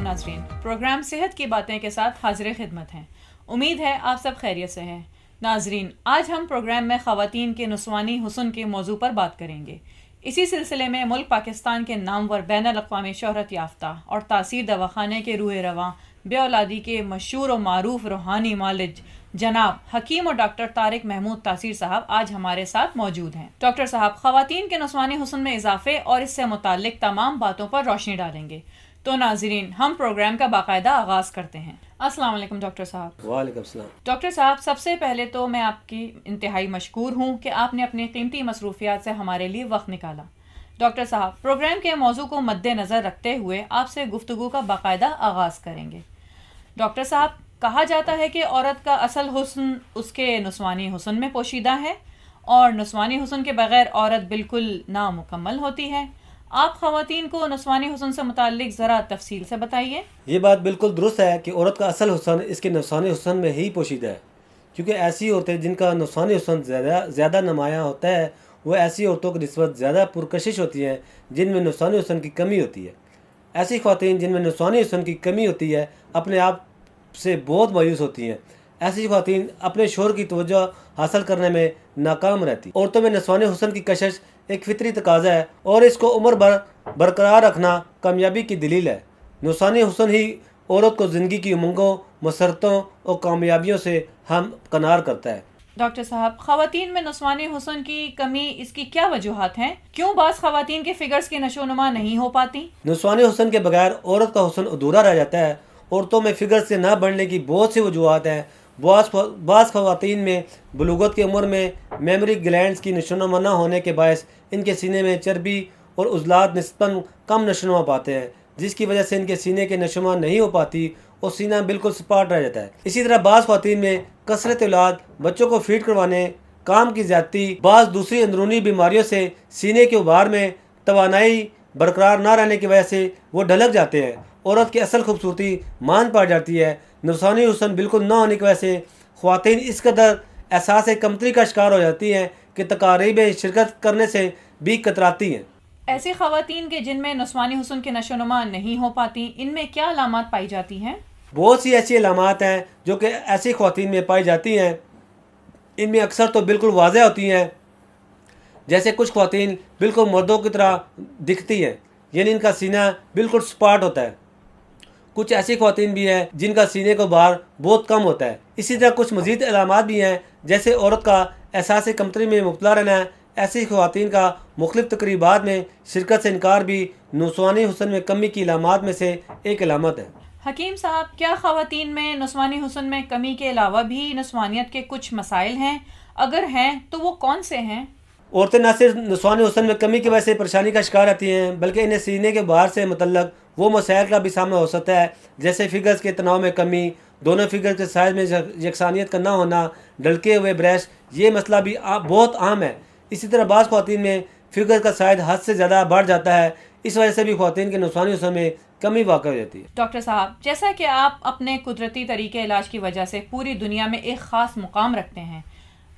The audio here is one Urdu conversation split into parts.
ناظرین، پروگرام صحت کی باتیں کے ساتھ حاضر خدمت ہیں۔ امید ہے آپ سب خیریت سے ہیں۔ ناظرین، آج ہم پروگرام میں خواتین کے نسوانی حسن کے موضوع پر بات کریں گے۔ اسی سلسلے میں ملک پاکستان کے نامور بین الاقوامی شہرت یافتہ اور تاثیر دواخانے کے روح رواں بے اولادی کے مشہور و معروف روحانی معالج جناب حکیم اور ڈاکٹر طارق محمود تاثیر صاحب آج ہمارے ساتھ موجود ہیں۔ ڈاکٹر صاحب خواتین کے نسوانی حسن میں اضافے اور اس سے متعلق تمام باتوں پر روشنی ڈالیں گے۔ تو ناظرین، ہم پروگرام کا باقاعدہ آغاز کرتے ہیں۔ السلام علیکم ڈاکٹر صاحب۔ وعلیکم السلام۔ ڈاکٹر صاحب، سب سے پہلے تو میں آپ کی انتہائی مشکور ہوں کہ آپ نے اپنی قیمتی مصروفیات سے ہمارے لیے وقت نکالا۔ ڈاکٹر صاحب، پروگرام کے موضوع کو مد نظر رکھتے ہوئے آپ سے گفتگو کا باقاعدہ آغاز کریں گے۔ ڈاکٹر صاحب، کہا جاتا ہے کہ عورت کا اصل حسن اس کے نسوانی حسن میں پوشیدہ ہے اور نسوانی حسن کے بغیر عورت بالکل نامکمل ہوتی ہے۔ آپ خواتین کو نسوانی حسن سے متعلق ذرا تفصیل سے بتائیے۔ یہ بات بالکل درست ہے کہ عورت کا اصل حسن اس کے نفسانی حسن میں ہی پوشیدہ ہے، کیونکہ ایسی عورتیں جن کا نفسانی حسن زیادہ نمایاں ہوتا ہے وہ ایسی عورتوں کی نسبت زیادہ پرکشش ہوتی ہیں جن میں نفسانی حسن کی کمی ہوتی ہے۔ ایسی خواتین جن میں نفسانی حسن کی کمی ہوتی ہے اپنے آپ سے بہت مایوس ہوتی ہیں۔ ایسی خواتین اپنے شوہر کی توجہ حاصل کرنے میں ناکام رہتی۔ عورتوں میں نسوانی حسن کی کشش ایک فطری تقاضا ہے اور اس کو عمر بھر برقرار رکھنا کامیابی کی دلیل ہے۔ نسوانی حسن ہی عورت کو زندگی کی امنگوں، مسرتوں اور کامیابیوں سے ہم کنار کرتا ہے۔ ڈاکٹر صاحب، خواتین میں نسوانی حسن کی کمی، اس کی کیا وجوہات ہیں؟ کیوں بعض خواتین کے فگرز کی نشو و نما نہیں ہو پاتی؟ نسوانی حسن کے بغیر عورت کا حسن ادھورا رہ جاتا ہے۔ عورتوں میں فگر سے نہ بڑھنے کی بہت سی وجوہات ہیں۔ بعض خواتین میں بلوغت کی عمر میں میموری گلینڈز کی نشو و نما نہ ہونے کے باعث ان کے سینے میں چربی اور عضلات نسبتاً کم نشو و نما پاتے ہیں، جس کی وجہ سے ان کے سینے کے نشو و نما نہیں ہو پاتی اور سینہ بالکل سپاٹ رہ جاتا ہے۔ اسی طرح بعض خواتین میں کثرت اولاد، بچوں کو فیڈ کروانے، کام کی زیادتی، بعض دوسری اندرونی بیماریوں سے سینے کے ابھار میں توانائی برقرار نہ رہنے کی وجہ سے وہ ڈھلک جاتے ہیں۔ عورت کی اصل خوبصورتی مان پڑ جاتی ہے۔ نفسانی حسن بالکل نہ ہونے کی وجہ سے خواتین اس قدر احساس کمتری کا شکار ہو جاتی ہیں کہ تقاریب شرکت کرنے سے بھی کتراتی ہیں۔ ایسی خواتین کے جن میں نسوانی حسن کی نشو و نما نہیں ہو پاتی، ان میں کیا علامات پائی جاتی ہیں؟ بہت سی ایسی علامات ہیں جو کہ ایسی خواتین میں پائی جاتی ہیں۔ ان میں اکثر تو بالکل واضح ہوتی ہیں، جیسے کچھ خواتین بالکل مردوں کی طرح دکھتی ہیں، یعنی ان کا سینہ بالکل سپاٹ ہوتا ہے۔ کچھ ایسی خواتین بھی ہیں جن کا سینے کا بھار بہت کم ہوتا ہے۔ اسی طرح کچھ مزید علامات بھی ہیں، جیسے عورت کا احساس کمتری میں مبتلا رہنا ہے۔ ایسی خواتین کا مختلف تقریبات میں شرکت سے انکار بھی نسوانی حسن میں کمی کی علامات میں سے ایک علامت ہے۔ حکیم صاحب، کیا خواتین میں نسوانی حسن میں کمی کے علاوہ بھی نسوانیت کے کچھ مسائل ہیں؟ اگر ہیں تو وہ کون سے ہیں؟ عورتیں نہ صرف نسوانی حسن میں کمی کی وجہ سے پریشانی کا شکار رہتی ہیں، بلکہ انہیں سینے کے بہار سے متعلق وہ مسائل کا بھی سامنا ہو سکتا ہے، جیسے فگرز کے تناؤ میں کمی، دونوں فگر کے سائز میں یکسانیت کا نہ ہونا، ڈھلکے ہوئے بریسٹ، یہ مسئلہ بھی بہت عام ہے۔ اسی طرح بعض خواتین میں فگر کا سائز حد سے زیادہ بڑھ جاتا ہے، اس وجہ سے بھی خواتین کے نسوانی حسن میں کمی واقع ہو جاتی ہے۔ ڈاکٹر صاحب، جیسا کہ آپ اپنے قدرتی طریقے علاج کی وجہ سے پوری دنیا میں ایک خاص مقام رکھتے ہیں،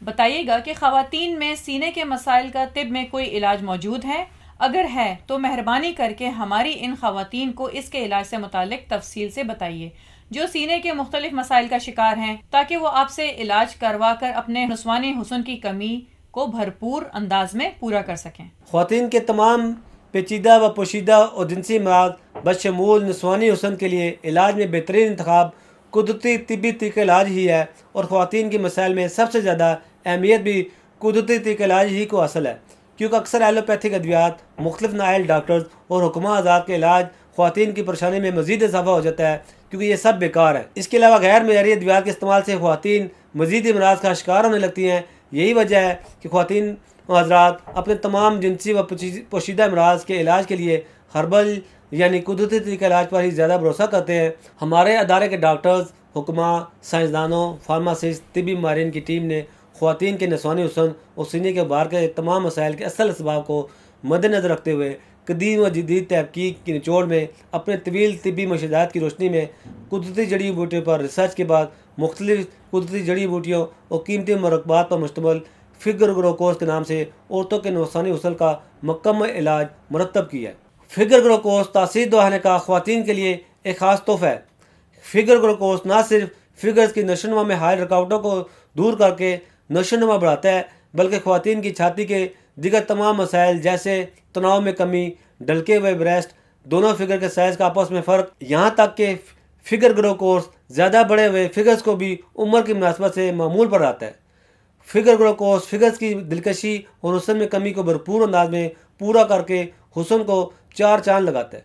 بتائیے گا کہ خواتین میں سینے کے مسائل کا طب میں کوئی علاج موجود ہے؟ اگر ہے تو مہربانی کر کے ہماری ان خواتین کو اس کے علاج سے متعلق تفصیل سے بتائیے جو سینے کے مختلف مسائل کا شکار ہیں، تاکہ وہ آپ سے علاج کروا کر اپنے نسوانی حسن کی کمی کو بھرپور انداز میں پورا کر سکیں۔ خواتین کے تمام پیچیدہ و پوشیدہ اور جنسی امراض بشمول نسوانی حسن کے لیے علاج میں بہترین انتخاب قدرتی طبی طریقہ علاج ہی ہے، اور خواتین کے مسائل میں سب سے زیادہ اہمیت بھی قدرتی طریقہ علاج ہی کو حاصل ہے، کیونکہ اکثر ایلوپیتھک ادویات، مختلف نااہل ڈاکٹرز اور حکمہ آزاد کے علاج خواتین کی پریشانی میں مزید اضافہ ہو جاتا ہے، کیونکہ یہ سب بیکار ہے۔ اس کے علاوہ غیر معیاری ادویات کے استعمال سے خواتین مزید امراض کا شکار ہونے لگتی ہیں۔ یہی وجہ ہے کہ خواتین حضرات اپنے تمام جنسی و پوشیدہ امراض کے علاج کے لیے ہربل یعنی قدرتی طریقہ علاج پر ہی زیادہ بھروسہ کرتے ہیں۔ ہمارے ادارے کے ڈاکٹرز، حکماء، سائنسدانوں، فارماسسٹ، طبی ماہرین کی ٹیم نے خواتین کے نسوانی حسن اور سینے کے بھار کے تمام مسائل کے اصل اسباب کو مد نظر رکھتے ہوئے قدیم و جدید تحقیق کی نچوڑ میں اپنے طویل طبی مشاہدات کی روشنی میں قدرتی جڑی بوٹیوں پر ریسرچ کے بعد مختلف قدرتی جڑی بوٹیوں اور قیمتی مرکبات پر مشتمل فگر گرو کورس کے نام سے عورتوں کے نسوانی حسن کا مکمل علاج مرتب کیا ہے۔ فگر گرو کورس تاثیر دواخانے کا خواتین کے لیے ایک خاص تحفہ ہے۔ فگر گلوکوز نہ صرف فگرز کی نشوونما میں حائل رکاوٹوں کو دور کر کے نشوونما بڑھاتا ہے، بلکہ خواتین کی چھاتی کے دیگر تمام مسائل جیسے تناؤ میں کمی، ڈھلکے ہوئے بریسٹ، دونوں فگر کے سائز کا آپس میں فرق، یہاں تک کہ فگر گلوکوز زیادہ بڑے ہوئے فگرز کو بھی عمر کی مناسبت سے معمول پر آتا ہے۔ فگر گلوکوز فگرز کی دلکشی اور حسن میں کمی کو بھرپور انداز میں پورا کر کے حسن کو 4 چاند لگاتا ہے۔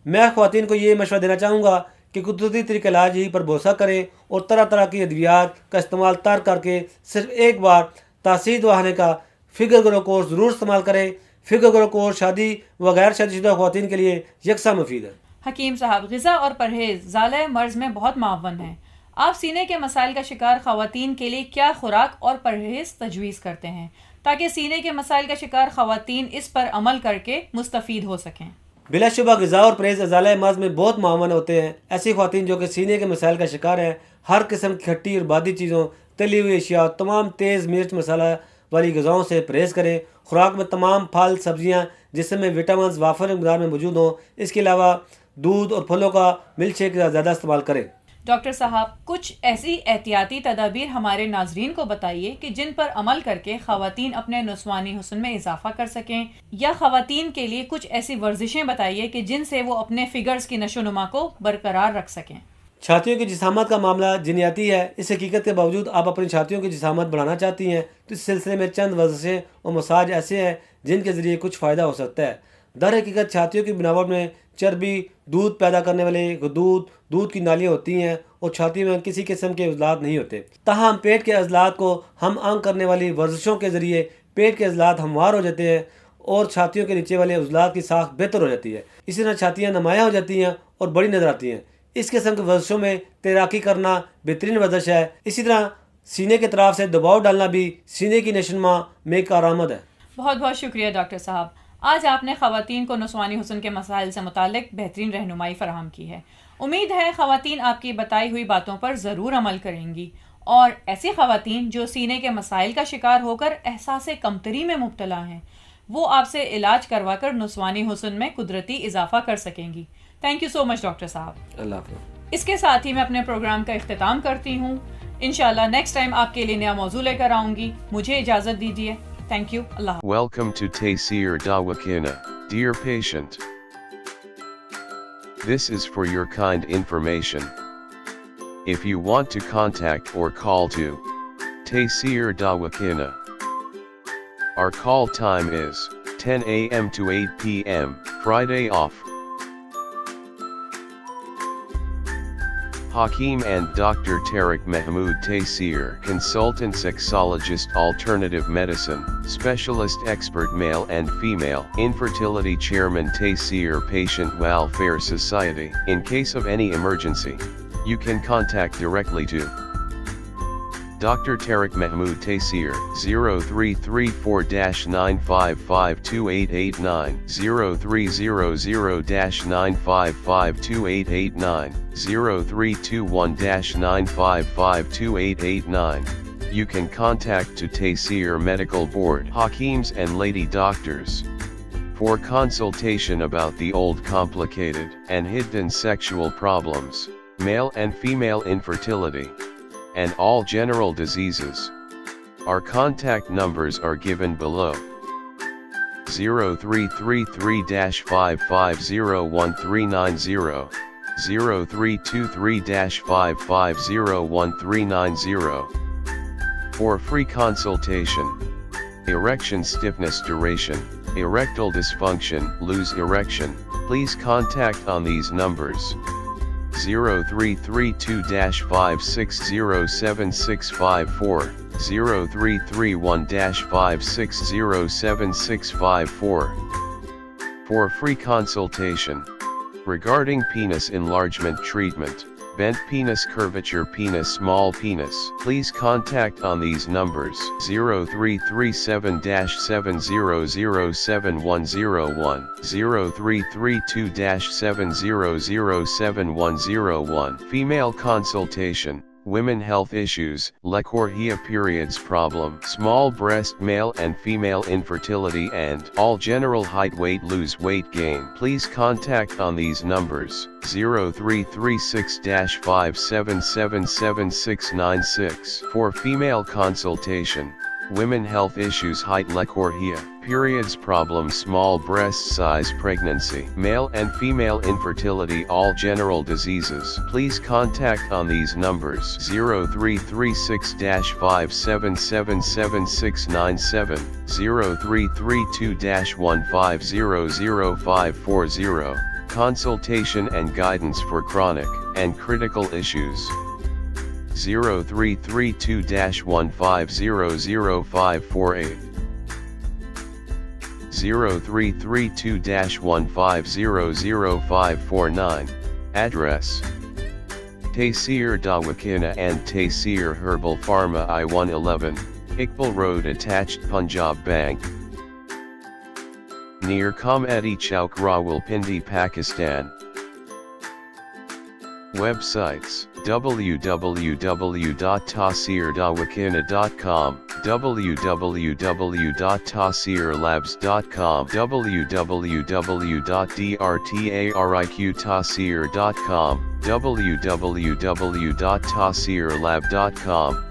میں خواتین کو یہ مشورہ دینا چاہوں گا کہ قدرتی طریقہ علاج ہی پر بھروسہ کریں اور طرح طرح کی ادویات کا استعمال ترک کر کے صرف ایک بار تاثیر دہانے کا فگر گلوکوز ضرور استعمال کریں۔ فگر گلوکوز شادی و غیر شادی شدہ خواتین کے لیے یکساں مفید ہے۔ حکیم صاحب، غذا اور پرہیز ازالہ مرض میں بہت معاون ہیں۔ آپ سینے کے مسائل کا شکار خواتین کے لیے کیا خوراک اور پرہیز تجویز کرتے ہیں تاکہ سینے کے مسائل کا شکار خواتین اس پر عمل کر کے مستفید ہو سکیں؟ بلا شبہ غذا اور پرہیز ازالہ مرض میں بہت معاون ہوتے ہیں۔ ایسی خواتین جو کہ سینے کے مسائل کا شکار ہیں ہر قسم کی کھٹی اور بادی چیزوں، تلی ہوئی اشیاء، تمام تیز مرچ مسالہ والی غذاؤں سے پرہیز کریں۔ خوراک میں تمام پھل سبزیاں جس میں وٹامنز وافر مقدار میں موجود ہوں، اس کے علاوہ دودھ اور پھلوں کا ملک شیک زیادہ استعمال کریں۔ ڈاکٹر صاحب، کچھ ایسی احتیاطی تدابیر ہمارے ناظرین کو بتائیے کہ جن پر عمل کر کے خواتین اپنے نسوانی حسن میں اضافہ کر سکیں، یا خواتین کے لیے کچھ ایسی ورزشیں بتائیے کہ جن سے وہ اپنے فگرز کی نشو و نما کو برقرار رکھ سکیں۔ چھاتیوں کی جسامت کا معاملہ جینیاتی ہے۔ اس حقیقت کے باوجود آپ اپنی چھاتیوں کی جسامت بڑھانا چاہتی ہیں تو اس سلسلے میں چند ورزشیں اور مساج ایسے ہیں جن کے ذریعے کچھ فائدہ ہو سکتا ہے۔ در حقیقت چھاتیوں کی بناوٹ میں چربی، دودھ پیدا کرنے والے غدود، دودھ کی نالیاں ہوتی ہیں اور چھاتی میں کسی قسم کے عضلات نہیں ہوتے۔ تاہم پیٹ کے عضلات کو ہم آہنگ کرنے والی ورزشوں کے ذریعے پیٹ کے عضلات ہموار ہو جاتے ہیں اور چھاتیوں کے نیچے والے عضلات کی ساخت بہتر ہو جاتی ہے۔ اسی طرح چھاتیاں نمایاں ہو جاتی ہیں اور بڑی نظر آتی ہیں۔ اس قسم کی ورزشوں میں تیراکی کرنا بہترین ورزش ہے۔ اسی طرح سینے کے طرف سے دباؤ ڈالنا بھی سینے کی نشوونما میں کارآمد ہے۔ بہت بہت شکریہ ڈاکٹر صاحب، آج آپ نے خواتین کو نسوانی حسن کے مسائل سے متعلق بہترین رہنمائی فراہم کی ہے۔ امید ہے خواتین آپ کی بتائی ہوئی باتوں پر ضرور عمل کریں گی، اور ایسی خواتین جو سینے کے مسائل کا شکار ہو کر احساس کمتری میں مبتلا ہیں، وہ آپ سے علاج کروا کر نسوانی حسن میں قدرتی اضافہ کر سکیں گی۔ Thank you so much doctor صاحب۔ اللہ حافظ۔ اس کے ساتھ ہی میں اپنے پروگرام کا اختتام کرتی ہوں۔ انشاءاللہ نیکسٹ ٹائم آپ کے لیے نیا موضوع لے کر آؤں گی۔ مجھے اجازت دیجیے۔ Thank you. اللہ حافظ۔ Welcome to Taysir Dawakina, dear patient. This is for your kind information. If you want to contact or call to Taysir Dawakina, our call time is 10 a.m. to 8 p.m., Friday off. Hakeem and Dr. Tariq Mahmood Taysir, consultant sexologist, alternative medicine, specialist expert male and female, infertility chairman Taysir Patient Welfare Society. In case of any emergency, you can contact directly to Dr. Tariq Mahmood Taysir, 0334-9552889, 0300-9552889, 0321-9552889. You can contact to Taysir Medical Board, Hakeems and Lady Doctors, for consultation about the old complicated and hidden sexual problems, male and female infertility, and all general diseases. Our contact numbers are given below. 0333-5501390, 0323-5501390. For free consultation. Erection stiffness duration, erectile dysfunction, lose erection, please contact on these numbers. 0332-5607654, 0331-5607654. For free consultation. Regarding penis enlargement treatment, bent penis, curvature penis, small penis, please contact on these numbers. 0337-7007101, 0332-7007101. Female consultation, women health issues, Lecorhea periods problem, small breast male and female infertility and all general height weight lose weight gain. Please contact on these numbers 0336-5777696 for female consultation. Women health issues height Lecorhea, periods problem small breast size pregnancy, male and female infertility all general diseases. Please contact on these numbers 0336-5777697, 0332-1500540, consultation and guidance for chronic and critical issues. 0332-1500548 0332-1500549. Address: Taysir Dawakana and Taysir Herbal Pharma I-111, Iqbal Road attached Punjab Bank, near Comedy Chowk Rawalpindi, Pakistan. Websites: www.tasirdawakana.com, www.tasirlabs.com, www.drtariqtasir.com, www.tasirlab.com,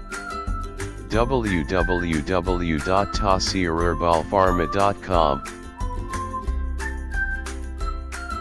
www.tasirherbalpharma.com.